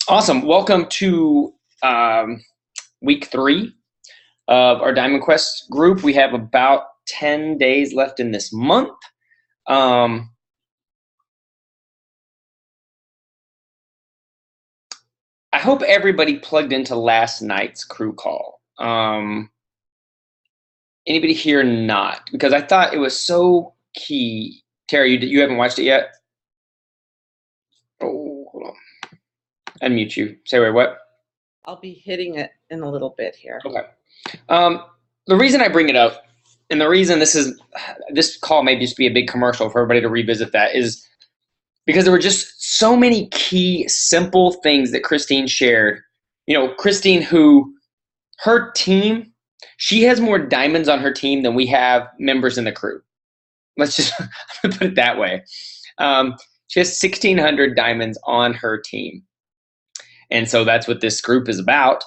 Awesome. Welcome to week 3 of our Diamond Quest group. We have about 10 days left in this month. I hope everybody plugged into last night's crew call. Anybody here not? Because I thought it was so key. Terry, you haven't watched it yet? Oh, hold on. Unmute you. Say wait, what? I'll be hitting it in a little bit here. Okay. The reason I bring it up, and the reason this call may just be a big commercial for everybody to revisit that, is because there were just so many key, simple things that Christine shared. Christine, her team, she has more diamonds on her team than we have members in the crew. Let's just put it that way. She has 1,600 diamonds on her team. And so that's what this group is about.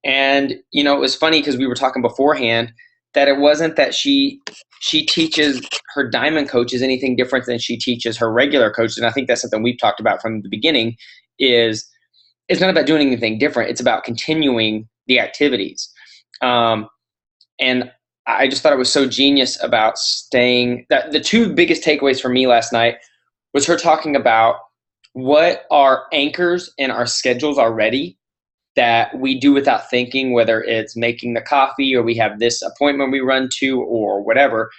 And, it was funny because we were talking beforehand that it wasn't that she teaches her diamond coaches anything different than she teaches her regular coaches. And I think that's something we've talked about from the beginning is it's not about doing anything different. It's about continuing the activities. And I just thought it was so genius about that the two biggest takeaways for me last night was her talking about what are anchors in our schedules already that we do without thinking, whether it's making the coffee or we have this appointment we run to or whatever,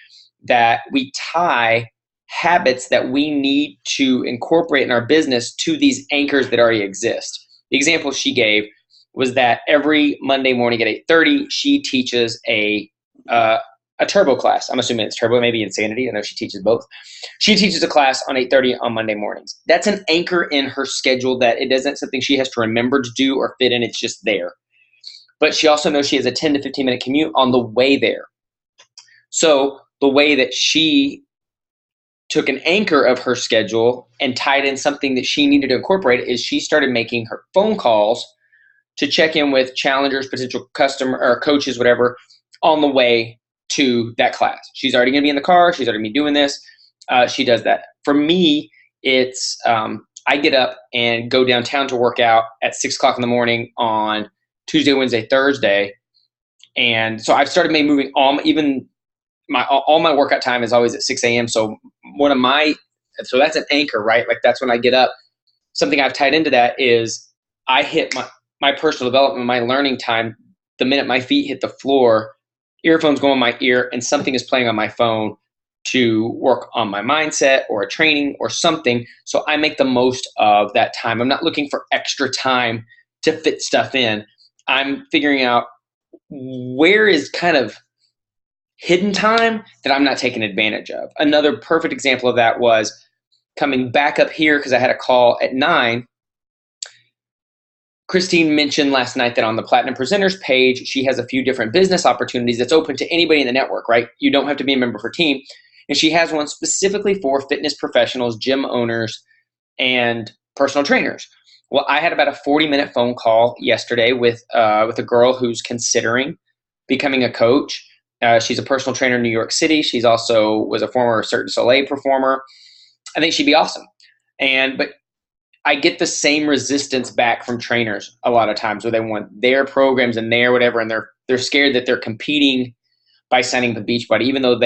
that we tie habits that we need to incorporate in our business to these anchors that already exist. The example she gave was that every Monday morning at 8:30, she teaches a turbo class. I'm assuming it's turbo, maybe insanity. I know she teaches both. She teaches a class on 8:30 on Monday mornings. That's an anchor in her schedule that it isn't something she has to remember to do or fit in. It's just there. But she also knows she has a 10 to 15 minute commute on the way there. So the way that she took an anchor of her schedule and tied in something that she needed to incorporate is she started making her phone calls to check in with challengers, potential customer or coaches, whatever, on the way to that class. She's already going to be in the car. She's already going to be doing this. She does that. For me, it's I get up and go downtown to work out at 6 o'clock in the morning on Tuesday, Wednesday, Thursday. And so I've started moving all my workout time is always at 6 a.m. So that's an anchor, right? Like that's when I get up. Something I've tied into that is I hit my personal development, my learning time. The minute my feet hit the floor, earphones go in my ear and something is playing on my phone to work on my mindset or a training or something. So I make the most of that time. I'm not looking for extra time to fit stuff in. I'm figuring out where is kind of hidden time that I'm not taking advantage of. Another perfect example of that was coming back up here because I had a call at 9. Christine mentioned last night that on the Platinum Presenters page, she has a few different business opportunities that's open to anybody in the network, right? You don't have to be a member of her team. And she has one specifically for fitness professionals, gym owners, and personal trainers. Well, I had about a 40-minute phone call yesterday with a girl who's considering becoming a coach. She's a personal trainer in New York City. She's also was a former Cirque du Soleil performer. I think she'd be awesome. But I get the same resistance back from trainers a lot of times where they want their programs and their whatever, and they're scared that they're competing by signing the Beachbody, even though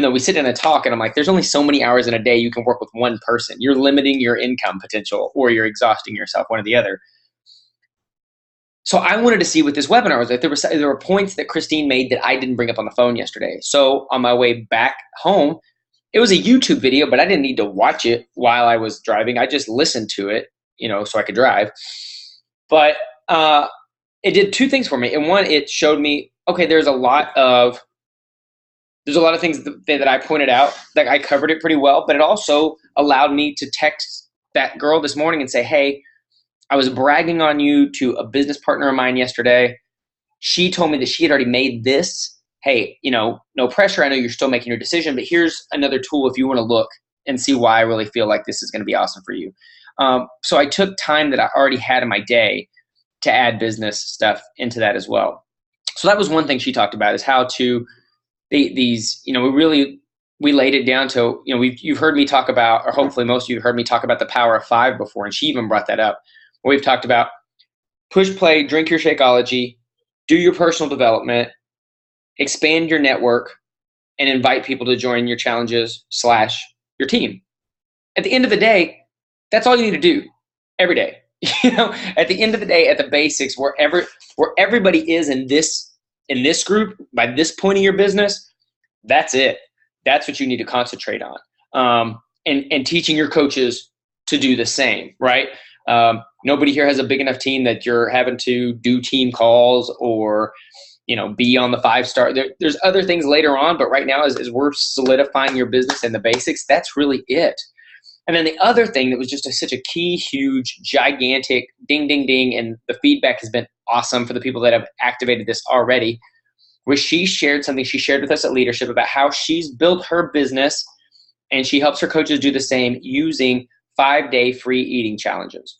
we sit in a talk and I'm like, there's only so many hours in a day you can work with one person. You're limiting your income potential or you're exhausting yourself, one or the other. So I wanted to see what this webinar was like. There were points that Christine made that I didn't bring up on the phone yesterday. So on my way back home, it was a YouTube video, but I didn't need to watch it while I was driving. I just listened to it, so I could drive. But it did two things for me. And one, it showed me, okay, there's a lot of things that I pointed out that I covered it pretty well, but it also allowed me to text that girl this morning and say, hey, I was bragging on you to a business partner of mine yesterday. She told me that she had already made this. Hey, no pressure. I know you're still making your decision, but here's another tool if you want to look and see why I really feel like this is going to be awesome for you. So I took time that I already had in my day to add business stuff into that as well. So that was one thing she talked about is how to we laid it down to, you've heard me talk about, or hopefully most of you have heard me talk about the power of 5 before. And she even brought that up We've talked about push play, drink your Shakeology, do your personal development, expand your network, and invite people to join your challenges / your team. At the end of the day, that's all you need to do every day. At the end of the day, at the basics, where everybody is in this group by this point of your business, that's it. That's what you need to concentrate on. And teaching your coaches to do the same, right? Nobody here has a big enough team that you're having to do team calls or, be on the 5-star. There's other things later on, but right now as we're solidifying your business and the basics, that's really it. And then the other thing that was just such a key, huge, gigantic ding, ding, ding, and the feedback has been awesome for the people that have activated this already, was she shared something she shared with us at Leadership about how she's built her business and she helps her coaches do the same using 5-day free eating challenges.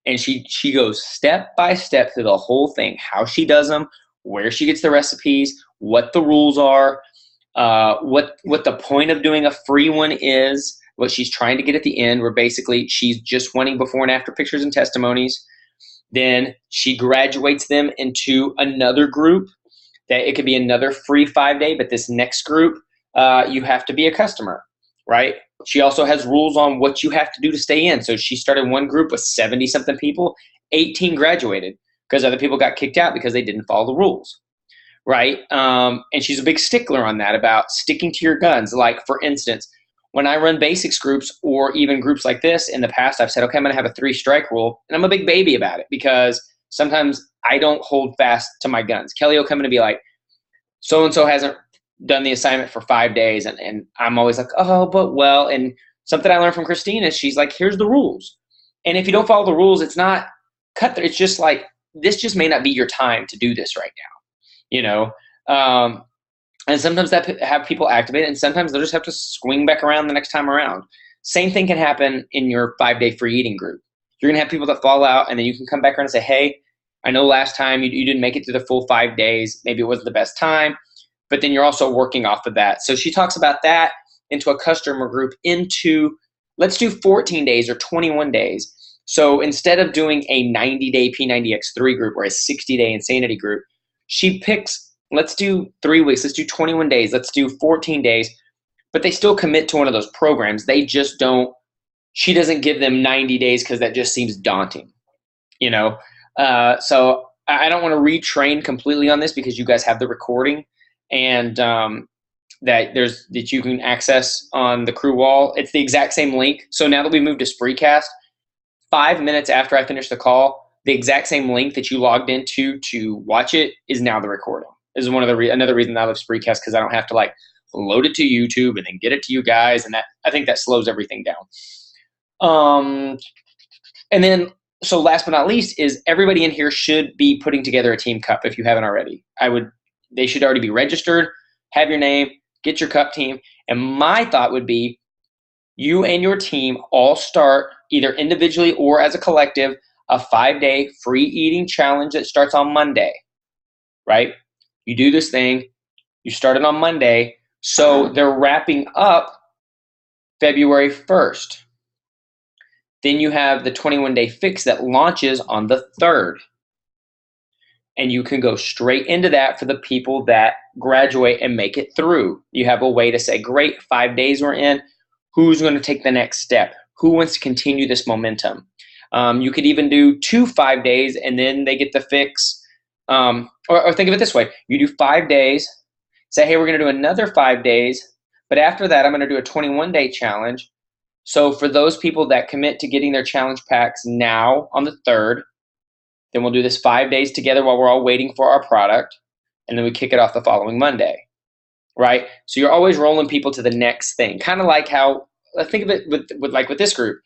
And she goes step by step through the whole thing, how she does them, where she gets the recipes, what the rules are, what the point of doing a free one is, what she's trying to get at the end, where basically she's just wanting before and after pictures and testimonies. Then she graduates them into another group that it could be another free 5-day, but this next group, you have to be a customer, right? She also has rules on what you have to do to stay in. So she started one group with 70-something people, 18 graduated because other people got kicked out because they didn't follow the rules, right? And she's a big stickler on that about sticking to your guns. Like, for instance, when I run basics groups or even groups like this in the past, I've said, okay, I'm going to have a 3-strike rule. And I'm a big baby about it because sometimes I don't hold fast to my guns. Kelly will come in and be like, so-and-so hasn't done the assignment for 5 days. And I'm always like, oh, but well, and something I learned from Christine is she's like, here's the rules. And if you don't follow the rules, it's not cut there. It's just like, this just may not be your time to do this right now, and sometimes that have people activate, and sometimes they'll just have to swing back around the next time around. Same thing can happen in your 5-day free eating group. You're going to have people that fall out, and then you can come back around and say, hey, I know last time you didn't make it through the full 5 days. Maybe it wasn't the best time, but then you're also working off of that. So she talks about that into a customer group into, let's do 14 days or 21 days. So instead of doing a 90-day P90X3 group or a 60-day Insanity group, she picks, let's do 3 weeks, let's do 21 days, let's do 14 days, but they still commit to one of those programs. They just don't, she doesn't give them 90 days because that just seems daunting, So I don't want to retrain completely on this because you guys have the recording and that you can access on the crew wall. It's the exact same link. So now that we moved to Spreecast, 5 minutes after I finish the call, the exact same link that you logged into to watch it is now the recording. This is another reason I love Spreecast, because I don't have to load it to YouTube and then get it to you guys, and that I think that slows everything down. And then, so last but not least, is everybody in here should be putting together a team cup if you haven't already. They should already be registered, have your name, get your cup team, and my thought would be you and your team all start either individually or as a collective a 5-day free eating challenge that starts on Monday, right? You do this thing, you start it on Monday, so they're wrapping up February 1st. Then you have the 21-day fix that launches on the 3rd. And you can go straight into that for the people that graduate and make it through. You have a way to say, great, 5 days we're in. Who's going to take the next step? Who wants to continue this momentum? You could even do 2 5 days and then they get the fix. Or think of it this way. You do 5 days, say, hey, we're going to do another 5 days. But after that, I'm going to do a 21-day challenge. So for those people that commit to getting their challenge packs now on the 3rd, then we'll do this 5 days together while we're all waiting for our product. And then we kick it off the following Monday, right? So you're always rolling people to the next thing. Kind of like how, think of it with this group.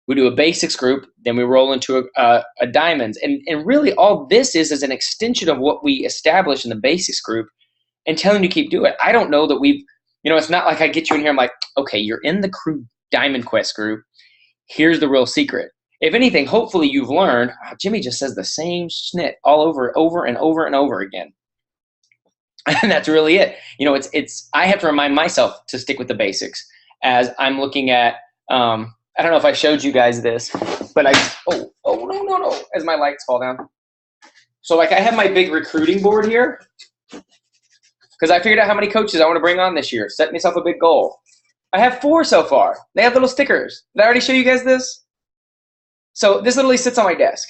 We do a basics group, then we roll into a diamonds. And really all this is an extension of what we established in the basics group and telling you to keep doing it. I don't know that it's not like I get you in here, I'm like, okay, you're in the crew Diamond Quest group. Here's the real secret. If anything, hopefully you've learned, Jimmy just says the same snit all over and over again. And that's really it. I have to remind myself to stick with the basics as I'm looking at, I don't know if I showed you guys this, but Oh, no, as my lights fall down. So like I have my big recruiting board here because I figured out how many coaches I want to bring on this year. Set myself a big goal. I have 4 so far. They have little stickers. Did I already show you guys this? So this literally sits on my desk.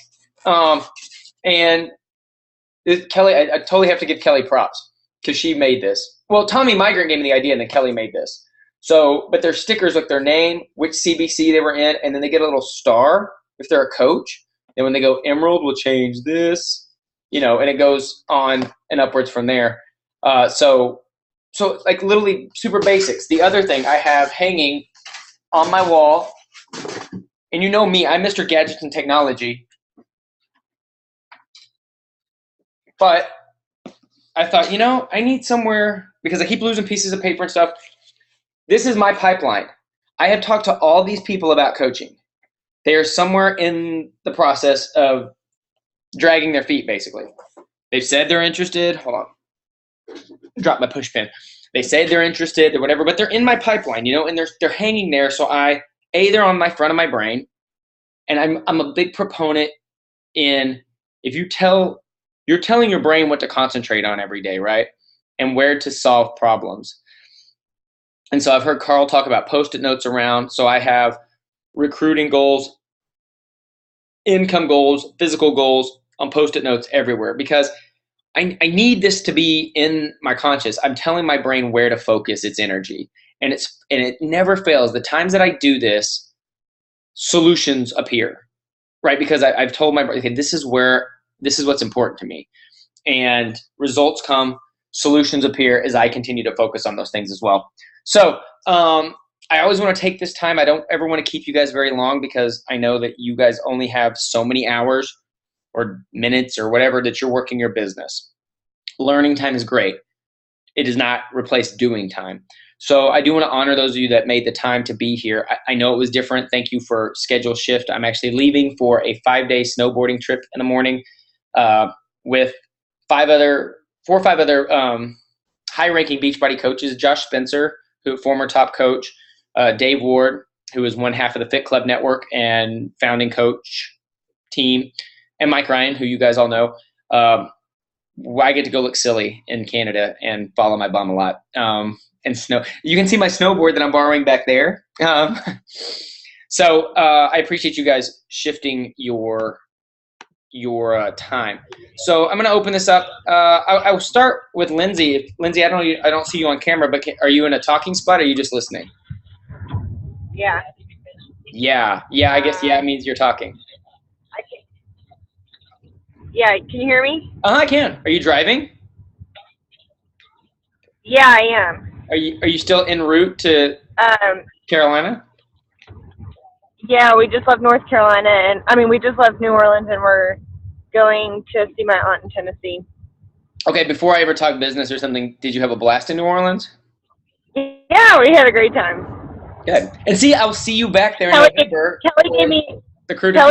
And Kelly, I totally have to give Kelly props because she made this. Well, Tommy Migrant gave me the idea, and then Kelly made this. So, but their stickers with their name, which CBC they were in, and then they get a little star if they're a coach. And when they go Emerald, we'll change this, and it goes on and upwards from there. So like literally super basics. The other thing I have hanging on my wall, and you know me, I'm Mr. Gadgets and Technology. But I thought, I need somewhere, because I keep losing pieces of paper and stuff. This is my pipeline. I have talked to all these people about coaching. They are somewhere in the process of dragging their feet, basically. They've said they're interested. Hold on. Drop my push pin. They say they're interested or whatever, but they're in my pipeline, and they're hanging there. So they're on my front of my brain, and I'm a big proponent in, if you're telling your brain what to concentrate on every day, right? And where to solve problems. And so I've heard Carl talk about Post-it notes around. So I have recruiting goals, income goals, physical goals on Post-it notes everywhere, because I need this to be in my conscious. I'm telling my brain where to focus its energy. And it never fails. The times that I do this, solutions appear, right? Because I've told my brain, okay, this is what's important to me. And results come, solutions appear as I continue to focus on those things as well. So I always want to take this time. I don't ever want to keep you guys very long, because I know that you guys only have so many hours or minutes or whatever that you're working your business. Learning time is great. It does not replace doing time. So I do want to honor those of you that made the time to be here. I know it was different. Thank you for schedule shift. I'm actually leaving for a 5-day snowboarding trip in the morning with 4 or 5 other high-ranking Beachbody coaches. Josh Spencer, former top coach, Dave Ward, who is one half of the Fit Club Network and founding coach team, and Mike Ryan, who you guys all know. I get to go look silly in Canada and follow my bum a lot. And snow. You can see my snowboard that I'm borrowing back there. So I appreciate you guys shifting your time. So I'm going to open this up. I will start with Lindsay. Lindsay, I don't see you on camera, but are you in a talking spot, or are you just listening? Yeah. Yeah. I guess it means you're talking. Yeah, can you hear me? I can. Are you driving? Yeah, I am. Are you still en route to Carolina? Yeah, we just left North Carolina, and we just left New Orleans, and we're going to see my aunt in Tennessee. Okay, before I ever talk business or something, did you have a blast in New Orleans? Yeah, we had a great time. Good. And see, I'll see you back there in November. Kelly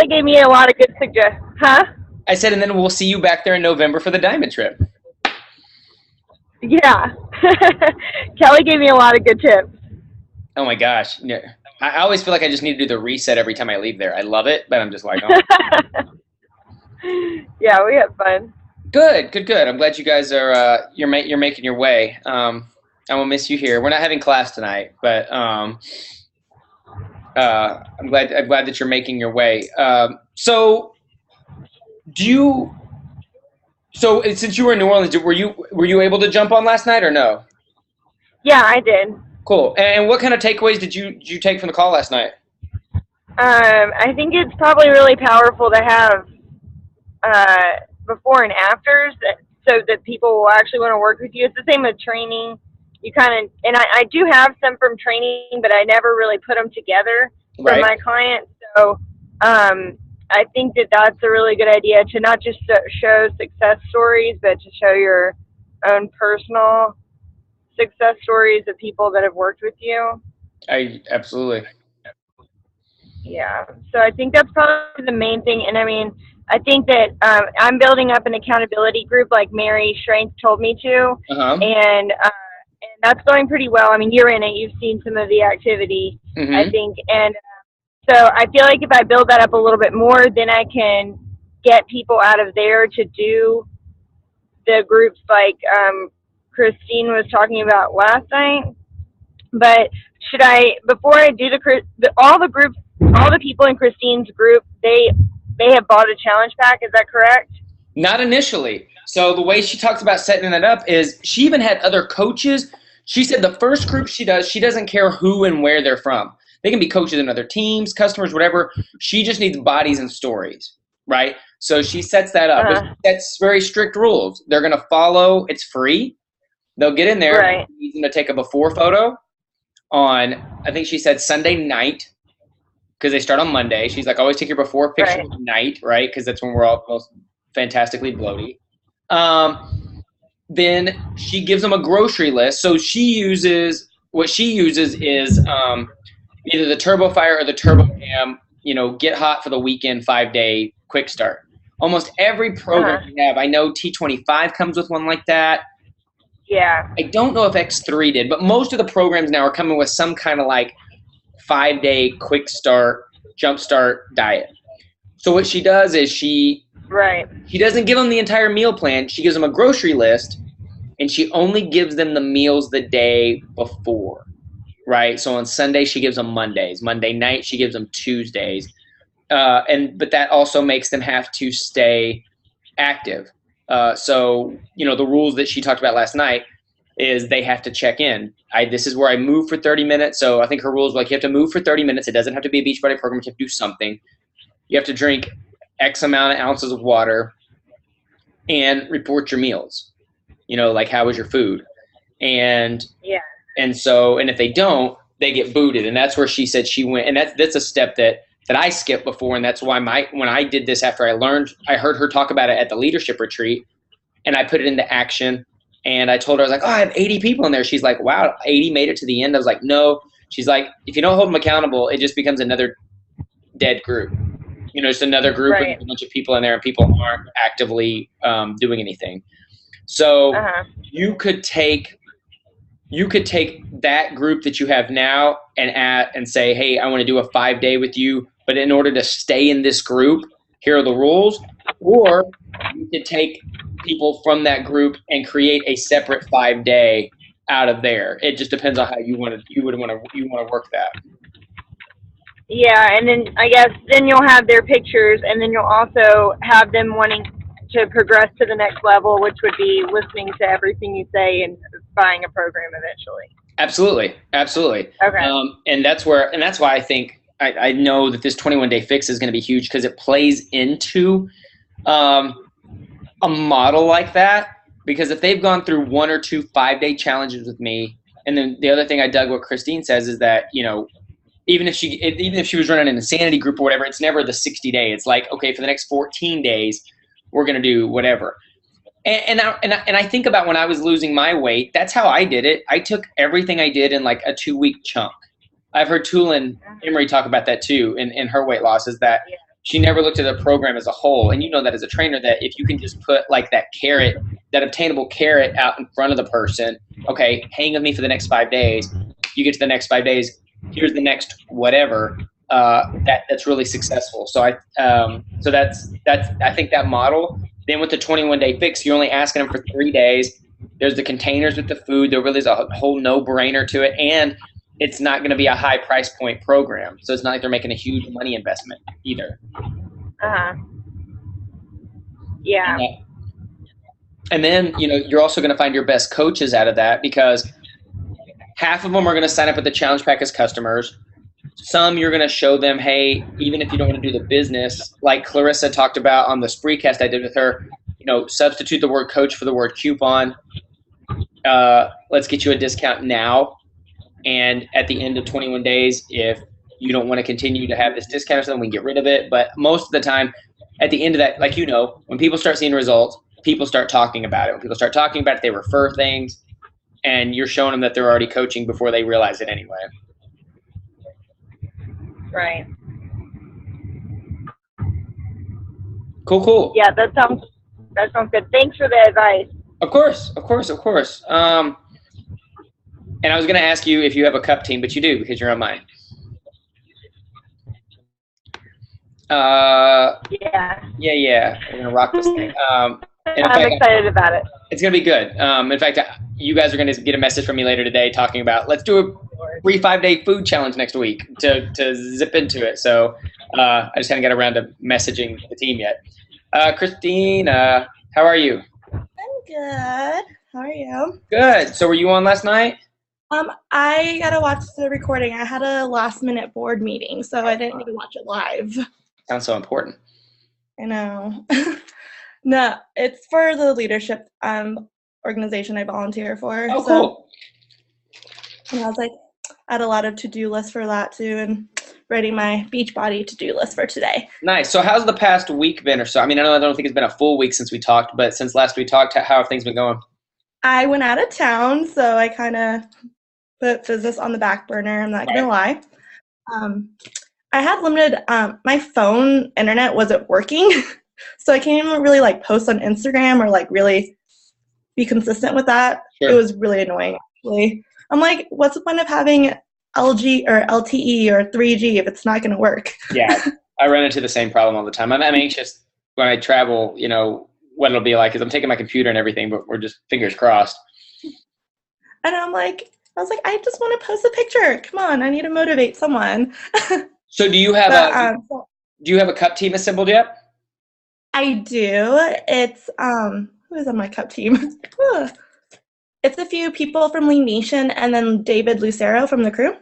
gave me a lot of good suggestions. Huh? I said, and then we'll see you back there in November for the Diamond Trip. Yeah. Kelly gave me a lot of good tips. Oh my gosh. Yeah. I always feel like I just need to do the reset every time I leave there. I love it, but I'm just like, oh. Yeah, we had fun. Good. I'm glad you guys are you're making your way. I will miss you here. We're not having class tonight, but I'm glad that you're making your way. So since you were in New Orleans, were you able to jump on last night or no? Yeah, I did. Cool. And what kind of takeaways did you take from the call last night? I think it's probably really powerful to have before and afters, so that people will actually want to work with you. It's the same with training. And I do have some from training, but I never really put them together for my clients. So I think that that's a really good idea, to not just show success stories, but to show your own personal success stories of people that have worked with you. Absolutely. Yeah. So I think that's probably the main thing. And I think that I'm building up an accountability group like Mary Strength told me to. Uh-huh. And that's going pretty well. You're in it. You've seen some of the activity, I think. And So I feel like if I build that up a little bit more, then I can get people out of there to do the groups like Christine was talking about last night. But should I, before I do all the groups, all the people in Christine's group, they have bought a challenge pack, is that correct? Not initially. So the way she talks about setting that up is she even had other coaches. She said the first group she doesn't care who and where they're from. They can be coaches in other teams, customers, whatever. She just needs bodies and stories, right? So she sets that up. Uh-huh. That's very strict rules. They're going to follow. It's free. They'll get in there. Right. She's going to take a before photo on, I think she said Sunday night, because they start on Monday. She's like, always take your before picture at night, right? Because that's when we're all most fantastically bloaty. Then she gives them a grocery list. So what she uses is either the Turbo Fire or the Turbo Cam, get hot for the weekend 5-day quick start. Almost every program we have, I know T25 comes with one like that. Yeah. I don't know if X3 did, but most of the programs now are coming with some kind of like 5-day quick start, jump start diet. So what she does is she doesn't give them the entire meal plan. She gives them a grocery list, and she only gives them the meals the day before, right? So on Sunday, she gives them Mondays. Monday night, she gives them Tuesdays. But that also makes them have to stay active. So, the rules that she talked about last night is they have to check in. This is where I move for 30 minutes. So I think her rules like you have to move for 30 minutes. It doesn't have to be a Beachbody program. You have to do something. You have to drink X amount of ounces of water and report your meals. Like how was your food? And if they don't, they get booted. And that's where she said she went. And that's a step that I skipped before. And that's why when I did this after I heard her talk about it at the leadership retreat, and I put it into action. And I told her, I was like, I have 80 people in there. She's like, wow, 80 made it to the end. I was like, no. She's like, if you don't hold them accountable, it just becomes another dead group. Just another group with a bunch of people in there, and people aren't actively doing anything. So you could take that group that you have now and say, hey, I want to do a 5-day with you, but in order to stay in this group, here are the rules. Or you could take people from that group and create a separate 5-day out of there. It just depends on how you want to work that. Yeah, and then I guess then you'll have their pictures, and then you'll also have them wanting to progress to the next level, which would be listening to everything you say and buying a program eventually. Absolutely. Okay. And that's why I think I know that this 21-day fix is going to be huge, because it plays into a model like that. Because if they've gone through 1 or 2 5-day challenges with me, and then the other thing I dug what Christine says is that even if she was running an insanity group or whatever, it's never the 60-day. It's like, okay, for the next 14 days, we're going to do whatever. And I think about when I was losing my weight, that's how I did it. I took everything I did in like a 2-week chunk. I've heard Tulin Emery talk about that too in her weight loss, is that she never looked at a program as a whole. And you know that as a trainer, that if you can just put like that obtainable carrot out in front of the person, okay, hang with me for the next 5 days. You get to the next 5 days, here's the next whatever. That's really successful. So that's I think that model. Then with the 21-day fix, you're only asking them for 3 days. There's the containers with the food. There really is a whole no-brainer to it, and it's not going to be a high price point program. So it's not like they're making a huge money investment either. Yeah. And then you're also going to find your best coaches out of that, because half of them are going to sign up with the challenge pack as customers. Some you're going to show them, hey, even if you don't want to do the business, like Clarissa talked about on the Spreecast I did with her, substitute the word coach for the word coupon. Let's get you a discount now. And at the end of 21 days, if you don't want to continue to have this discount or something, we can get rid of it. But most of the time, at the end of that, like when people start seeing results, people start talking about it. When people start talking about it, they refer things, and you're showing them that they're already coaching before they realize it anyway. Right. Cool. Yeah, that sounds good. Thanks for the advice. Of course. And I was going to ask you if you have a cup team, but you do, because you're on mine. Yeah. Yeah. We're gonna rock this thing. And in I'm fact, excited about it. it's gonna be good. In fact, you guys are gonna get a message from me later today talking about let's do a free 5-day food challenge next week to zip into it. So I just haven't got around to messaging the team yet. Christine, how are you? I'm good. How are you? Good. So were you on last night? I gotta watch the recording. I had a last minute board meeting, so I didn't even watch it live. Sounds so important. I know. No, it's for the leadership organization I volunteer for. Oh, cool. And I was like, I had a lot of to-do lists for that too, and writing my Beachbody to-do list for today. Nice. So how's the past week been or so? I mean, I don't think it's been a full week since we talked, but since last we talked, how have things been going? I went out of town, so I kind of put business on the back burner. I'm not gonna lie. I had limited. My phone internet wasn't working, so I can't even really like post on Instagram or like really be consistent with that. Sure. It was really annoying. Actually, I'm like, what's the point of having LG or LTE or 3G if it's not gonna work? Yeah, I run into the same problem all the time. I'm anxious when I travel. You know what it'll be like because I'm taking my computer and everything, but we're just fingers crossed. And I was like, I just want to post a picture. Come on, I need to motivate someone. So do you have a cup team assembled yet? I do. It's who is on my cup team? It's a few people from Lean Nation and then David Lucero from the crew.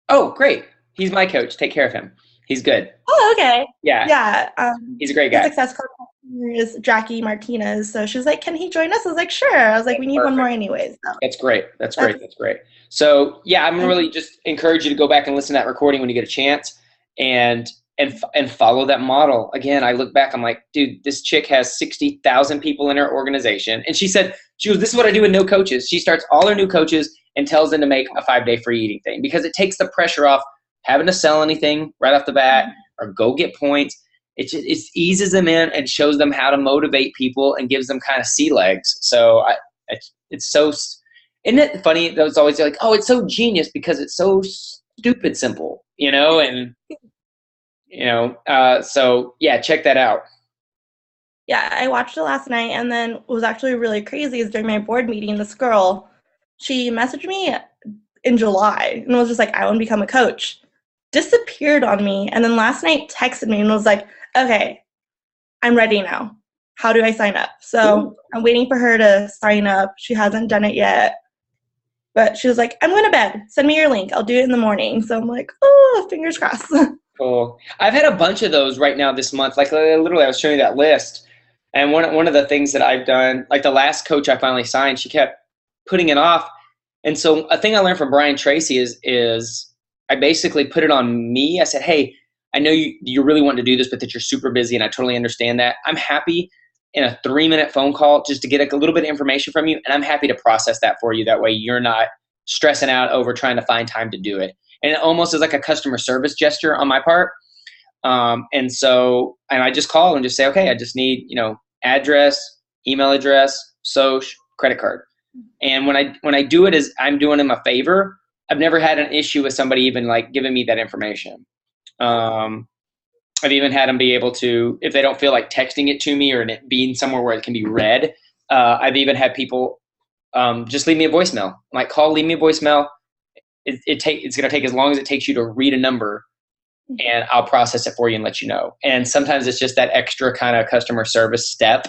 Oh, great. He's my coach. Take care of him. He's good. Oh, okay. Yeah. Yeah. He's a great guy. The Success Club is Jackie Martinez. So she was like, can he join us? I was like, sure. I was like, we need one more anyways. So. That's great. That's great. So yeah, I'm really just encourage you to go back and listen to that recording when you get a chance and follow that model. Again, I look back, I'm like, dude, this chick has 60,000 people in her organization. And she goes, this is what I do with no coaches. She starts all her new coaches and tells them to make a 5-day free eating thing because it takes the pressure off having to sell anything right off the bat or go get points. It eases them in and shows them how to motivate people and gives them kind of sea legs. So it's so, isn't it funny? That was always like, oh, it's so genius because it's so stupid simple, you know? And, you know, so yeah, check that out. Yeah, I watched it last night, and then what was actually really crazy is during my board meeting, this girl, she messaged me in July and was just like, I want to become a coach. Disappeared on me, and then last night texted me and was like, okay, I'm ready now. How do I sign up? So I'm waiting for her to sign up. She hasn't done it yet. But she was like, I'm going to bed. Send me your link. I'll do it in the morning. So I'm like, oh, fingers crossed. Cool. I've had a bunch of those right now this month. Like literally I was showing you that list. And one of the things that I've done, like the last coach I finally signed, she kept putting it off. And so a thing I learned from Brian Tracy is I basically put it on me. I said, hey, I know you really want to do this, but that you're super busy, and I totally understand that. I'm happy in a 3-minute phone call just to get a little bit of information from you, and I'm happy to process that for you. That way you're not stressing out over trying to find time to do it. And it almost is like a customer service gesture on my part. And I just call and just say, okay, I just need, address, email address, social, credit card. And when I do it as I'm doing them a favor, I've never had an issue with somebody even like giving me that information. I've even had them be able to, if they don't feel like texting it to me or it being somewhere where it can be read, I've even had people just leave me a voicemail. I'm like, leave me a voicemail. It's going to take as long as it takes you to read a number, and I'll process it for you and let you know. And sometimes it's just that extra kind of customer service step.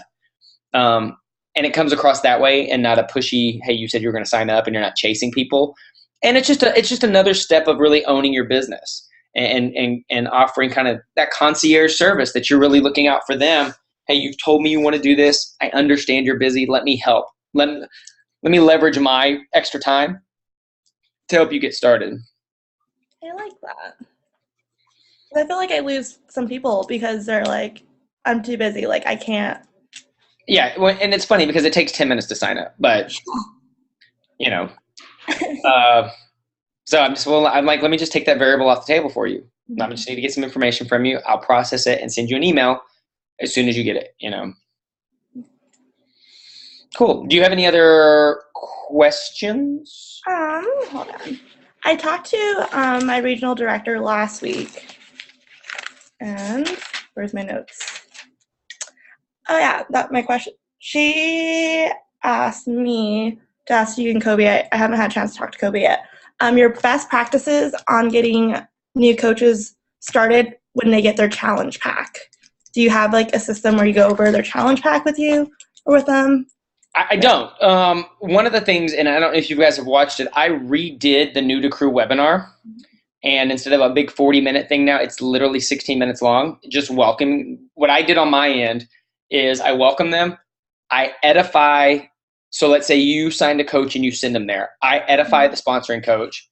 And it comes across that way and not a pushy, hey, you said you were going to sign up and you're not chasing people. And it's just another step of really owning your business and offering kind of that concierge service that you're really looking out for them. Hey, you've told me you want to do this. I understand you're busy. Let me help. Let me leverage my extra time to help you get started. I like that. I feel like I lose some people because they're like, I'm too busy. Like, I can't. Yeah, well, and it's funny because it takes 10 minutes to sign up, but so I'm like, let me just take that variable off the table for you. I just need to get some information from you. I'll process it and send you an email as soon as you get it, Cool. Do you have any other questions? Hold on. I talked to my regional director last week, and Where's my notes? Oh yeah, that my question. She asked me to ask you and Kobe. I haven't had a chance to talk to Kobe yet. Your best practices on getting new coaches started when they get their challenge pack. Do you have like a system where you go over their challenge pack with you or with them? I don't. One of the things, and I don't know if you guys have watched it, I redid the New to Crew webinar. And instead of a big 40-minute thing now, it's literally 16 minutes long. Just welcome. What I did on my end is I welcome them. I edify. So let's say you signed a coach and you send them there. I edify the sponsoring coach.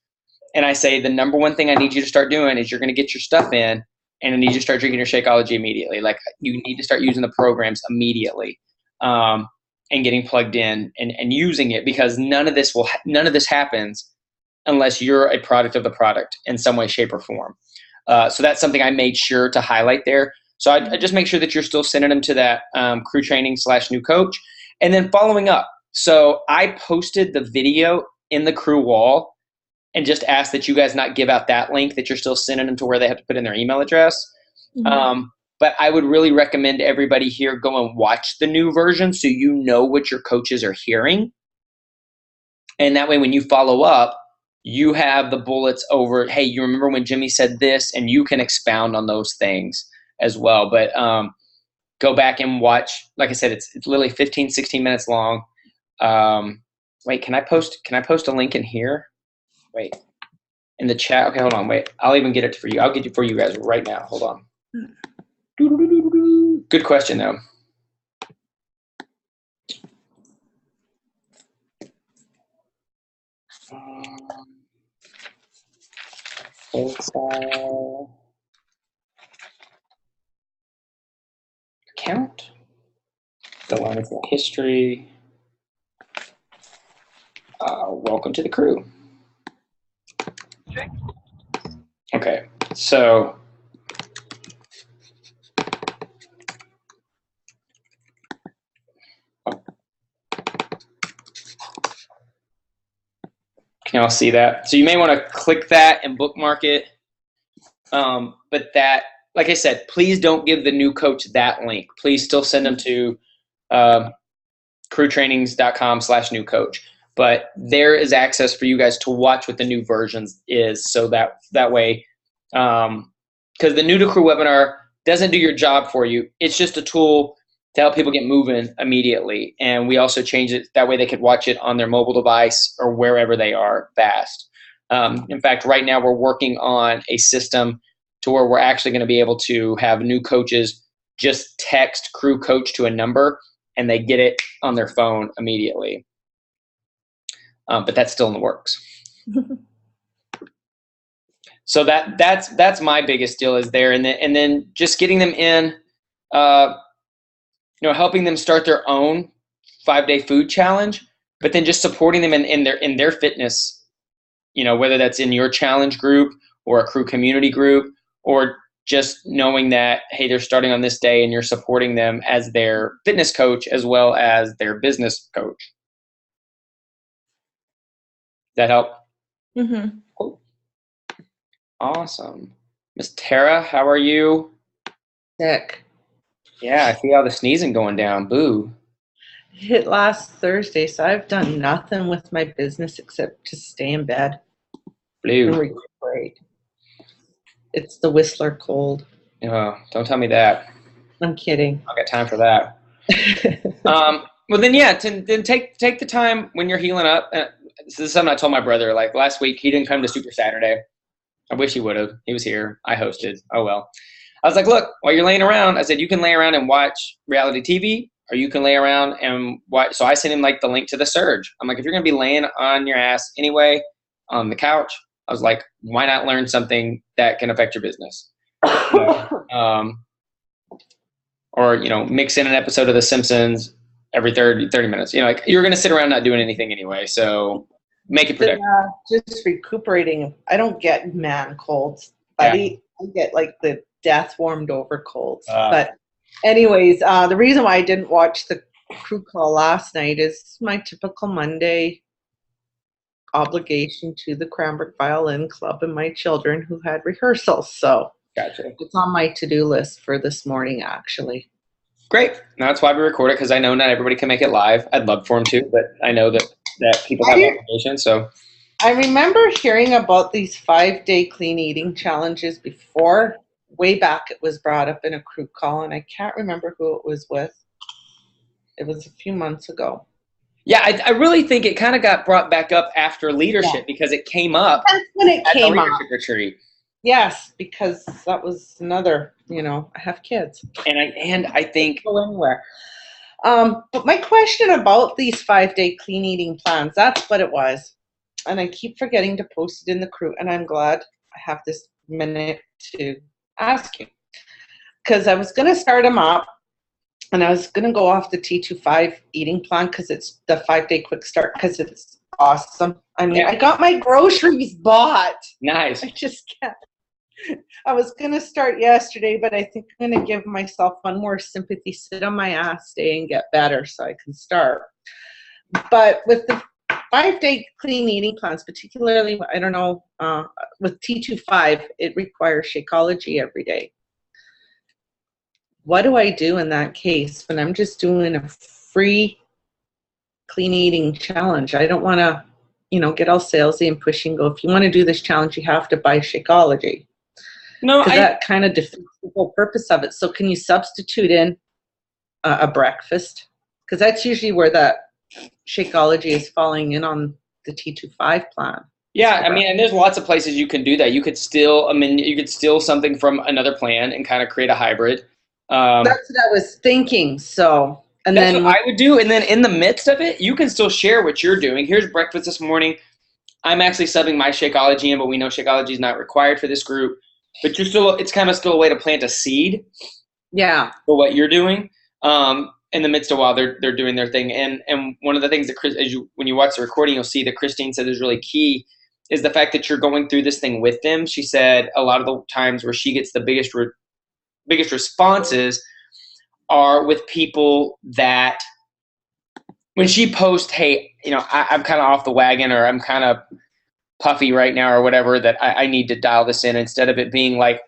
And I say, the number one thing I need you to start doing is you're going to get your stuff in, and I need you to start drinking your Shakeology immediately. Like, you need to start using the programs immediately, and getting plugged in and using it, because none of this happens unless you're a product of the product in some way, shape, or form. So that's something I made sure to highlight there. So I just make sure that you're still sending them to that crew training / new coach, and then following up. So I posted the video in the crew wall and just asked that you guys not give out that link, that you're still sending them to where they have to put in their email address. Mm-hmm. But I would really recommend everybody here go and watch the new version so you know what your coaches are hearing. And that way, when you follow up, you have the bullets over, hey, you remember when Jimmy said this, and you can expound on those things as well. But go back and watch. Like I said, it's literally 15, 16 minutes long. Wait, can I post a link in here? Wait, in the chat. Okay, hold on. Wait, I'll even get it for you. I'll get it for you guys right now. Hold on. Good question, though. Account. Go on with the history. Welcome to the crew. Okay, so can y'all see that? So you may want to click that and bookmark it. But that, like I said, please don't give the new coach that link. Please still send them to crewtrainings.com/new coach. But there is access for you guys to watch what the new versions is, so that way, because the New to Crew webinar doesn't do your job for you. It's just a tool to help people get moving immediately. And we also changed it that way they could watch it on their mobile device or wherever they are fast. In fact, right now we're working on a system to where we're actually going to be able to have new coaches just text crew coach to a number, and they get it on their phone immediately. But that's still in the works. So that's my biggest deal is there, and then just getting them in, helping them start their own 5-day food challenge, but then just supporting them in their fitness, whether that's in your challenge group or a crew community group, or just knowing that, hey, they're starting on this day, and you're supporting them as their fitness coach as well as their business coach. That help? Mm-hmm. Cool. Awesome. Miss Tara, how are you? Sick. Yeah, I see all the sneezing going down. Boo. It hit last Thursday, so I've done nothing with my business except to stay in bed Blue. and recuperate. It's the Whistler cold. Oh, don't tell me that. I'm kidding. I'll get time for that. Well, then, yeah, then take the time when you're healing up. This is something I told my brother. Like last week, he didn't come to Super Saturday. I wish he would have. He was here. I hosted. Oh, well. I was like, look, while you're laying around, I said, you can lay around and watch reality TV, or you can lay around and watch. So I sent him like the link to The Surge. I'm like, if you're going to be laying on your ass anyway on the couch, I was like, why not learn something that can affect your business? Or, mix in an episode of The Simpsons every 30 minutes. Like you're going to sit around not doing anything anyway. So make it productive. Just recuperating. I don't get man colds. I get like the death warmed over colds. But anyways, the reason why I didn't watch the crew call last night is my typical Monday obligation to the Cranbrook Violin Club and my children who had rehearsals. So Gotcha. It's on my to-do list for this morning, actually. Great. Now that's why we record it, because I know not everybody can make it live. I'd love for them to, but I know that people have information. So I remember hearing about these 5-day clean eating challenges before. Way back, it was brought up in a crew call, and I can't remember who it was with. It was a few months ago. Yeah, I really think it kind of got brought back up after leadership because it came up. That's when it at came the up. leadership retreat. Yes, because that was another, I have kids. And I think go anywhere. But my question about these 5-day clean eating plans, that's what it was. And I keep forgetting to post it in the crew, and I'm glad I have this minute to ask you. Because I was going to start them up, and I was going to go off the T25 eating plan because it's the 5-day quick start because it's awesome. I mean, I got my groceries bought. Nice. I just can't. I was going to start yesterday, but I think I'm going to give myself one more sympathy, sit on my ass day and get better so I can start. But with the 5-day clean eating plans, particularly, I don't know, with T25, it requires Shakeology every day. What do I do in that case when I'm just doing a free clean eating challenge? I don't want to, get all salesy and push and go. If you want to do this challenge, you have to buy Shakeology. No, that kind of defeats the whole purpose of it. So can you substitute in a breakfast? Because that's usually where that Shakeology is falling in on the T25 plan. Yeah, I mean, and there's lots of places you can do that. You could steal something from another plan and kind of create a hybrid. That's what I was thinking. So, and that's then what I would do. And then in the midst of it, you can still share what you're doing. Here's breakfast this morning. I'm actually subbing my Shakeology in, but we know Shakeology is not required for this group. But it's kind of still a way to plant a seed. Yeah. For what you're doing. In the midst of while they're doing their thing. And one of the things that when you watch the recording, you'll see that Christine said is really key is the fact that you're going through this thing with them. She said a lot of the times where she gets the biggest responses are with people that when she posts, hey, I'm kind of off the wagon, or I'm kind of puffy right now, or whatever, that I need to dial this in, instead of it being like,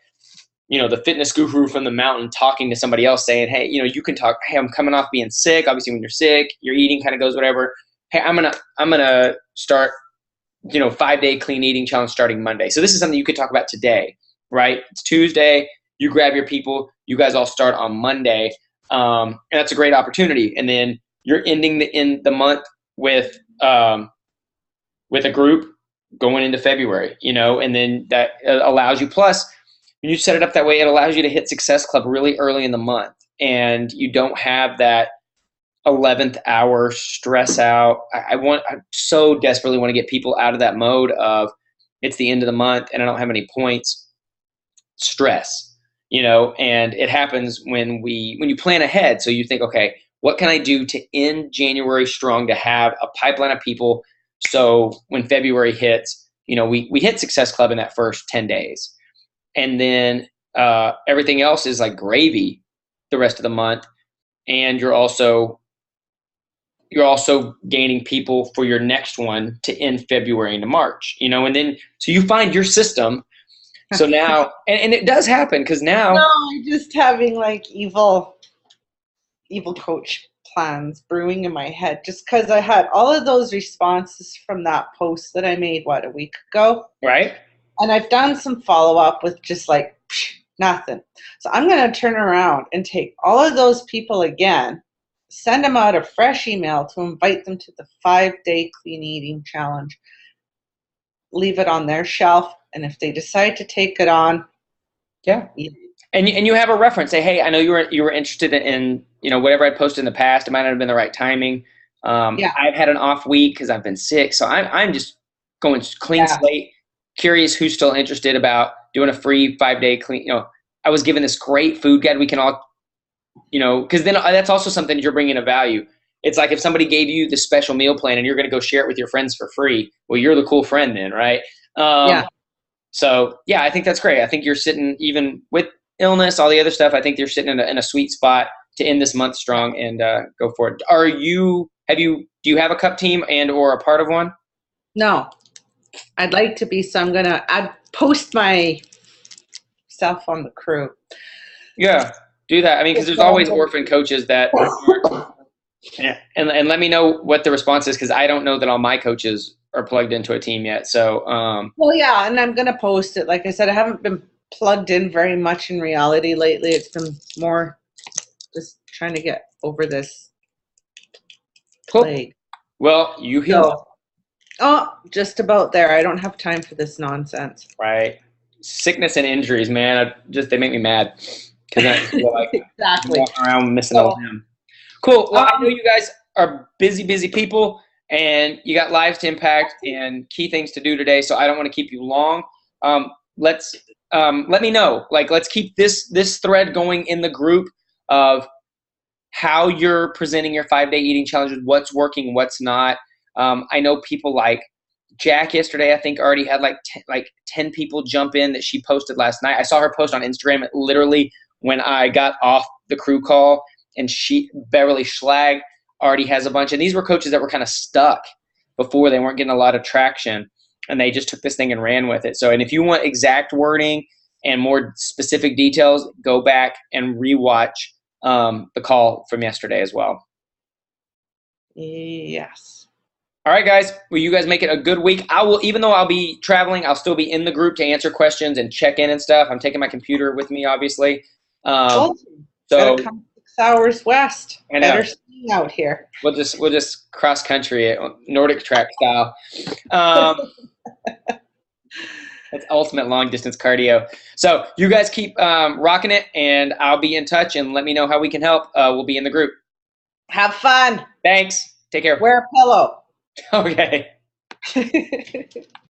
the fitness guru from the mountain talking to somebody else saying, hey, you can talk, hey, I'm coming off being sick. Obviously when you're sick, your eating kind of goes whatever. Hey, I'm going to start, 5-day clean eating challenge starting Monday. So this is something you could talk about today, right? It's Tuesday. You grab your people, you guys all start on Monday. And that's a great opportunity. And then you're ending the month with a group going into February, and then that allows you, plus when you set it up that way, it allows you to hit Success Club really early in the month, and you don't have that 11th hour stress out. I so desperately want to get people out of that mode of it's the end of the month and I don't have any points stress, and it happens when you plan ahead. So you think, okay, what can I do to end January strong, to have a pipeline of people? So when February hits, we hit Success Club in that first 10 days. And then everything else is like gravy the rest of the month. And you're also gaining people for your next one to end February into March, and then so you find your system. So now, and it does happen, because now I'm just having like evil coach plans brewing in my head, just because I had all of those responses from that post that I made a week ago, right? And I've done some follow-up with just like nothing. So I'm going to turn around and take all of those people again, send them out a fresh email to invite them to the 5-day clean eating challenge, leave it on their shelf, and if they decide to take it on, yeah. And you have a reference. Say, hey, I know you were interested in whatever I posted in the past. It might not have been the right timing. I've had an off week because I've been sick, so I'm just going clean slate. Curious who's still interested about doing a free 5-day clean. I was given this great food guide. We can all, because then that's also something you're bringing a value. It's like if somebody gave you the special meal plan and you're going to go share it with your friends for free. Well, you're the cool friend then, right? So yeah, I think that's great. I think you're sitting, even with illness, all the other stuff, I think you're sitting in a sweet spot to end this month strong and go for it. Do you have a cup team and or a part of one? No. I'd like to be, so I'm going to post my stuff on the crew. Yeah, do that. I mean, because there's always orphan coaches that yeah, and let me know what the response is, because I don't know that all my coaches are plugged into a team yet. So well, yeah, and I'm gonna post it. Like I said, I haven't been plugged in very much in reality lately. It's been more just trying to get over this plague. Well, you heal. Oh, just about there. I don't have time for this nonsense. Right. Sickness and injuries, man. They make me mad. Because I feel like exactly. I'm walking around missing all of them. Cool. Well, I know you guys are busy people, and you got lives to impact and key things to do today, so I don't want to keep you long. Let me know. Like, let's keep this thread going in the group of how you're presenting your 5-day eating challenges, what's working, what's not. I know people like Jack yesterday, I think, already had like 10 people jump in that she posted last night. I saw her post on Instagram literally when I got off the crew call, and Beverly Schlag already has a bunch. And these were coaches that were kind of stuck before. They weren't getting a lot of traction, and they just took this thing and ran with it. So, and if you want exact wording and more specific details, go back and rewatch the call from yesterday as well. Yes. All right, guys. Well, you guys make it a good week. Even though I'll be traveling, I'll still be in the group to answer questions and check in and stuff. I'm taking my computer with me, obviously. So come 6 hours west. I know. Better skiing out here. We'll just cross country it, Nordic track style. That's ultimate long distance cardio. So you guys keep rocking it, and I'll be in touch, and let me know how we can help. We'll be in the group. Have fun. Thanks. Take care. Wear a pillow. Okay.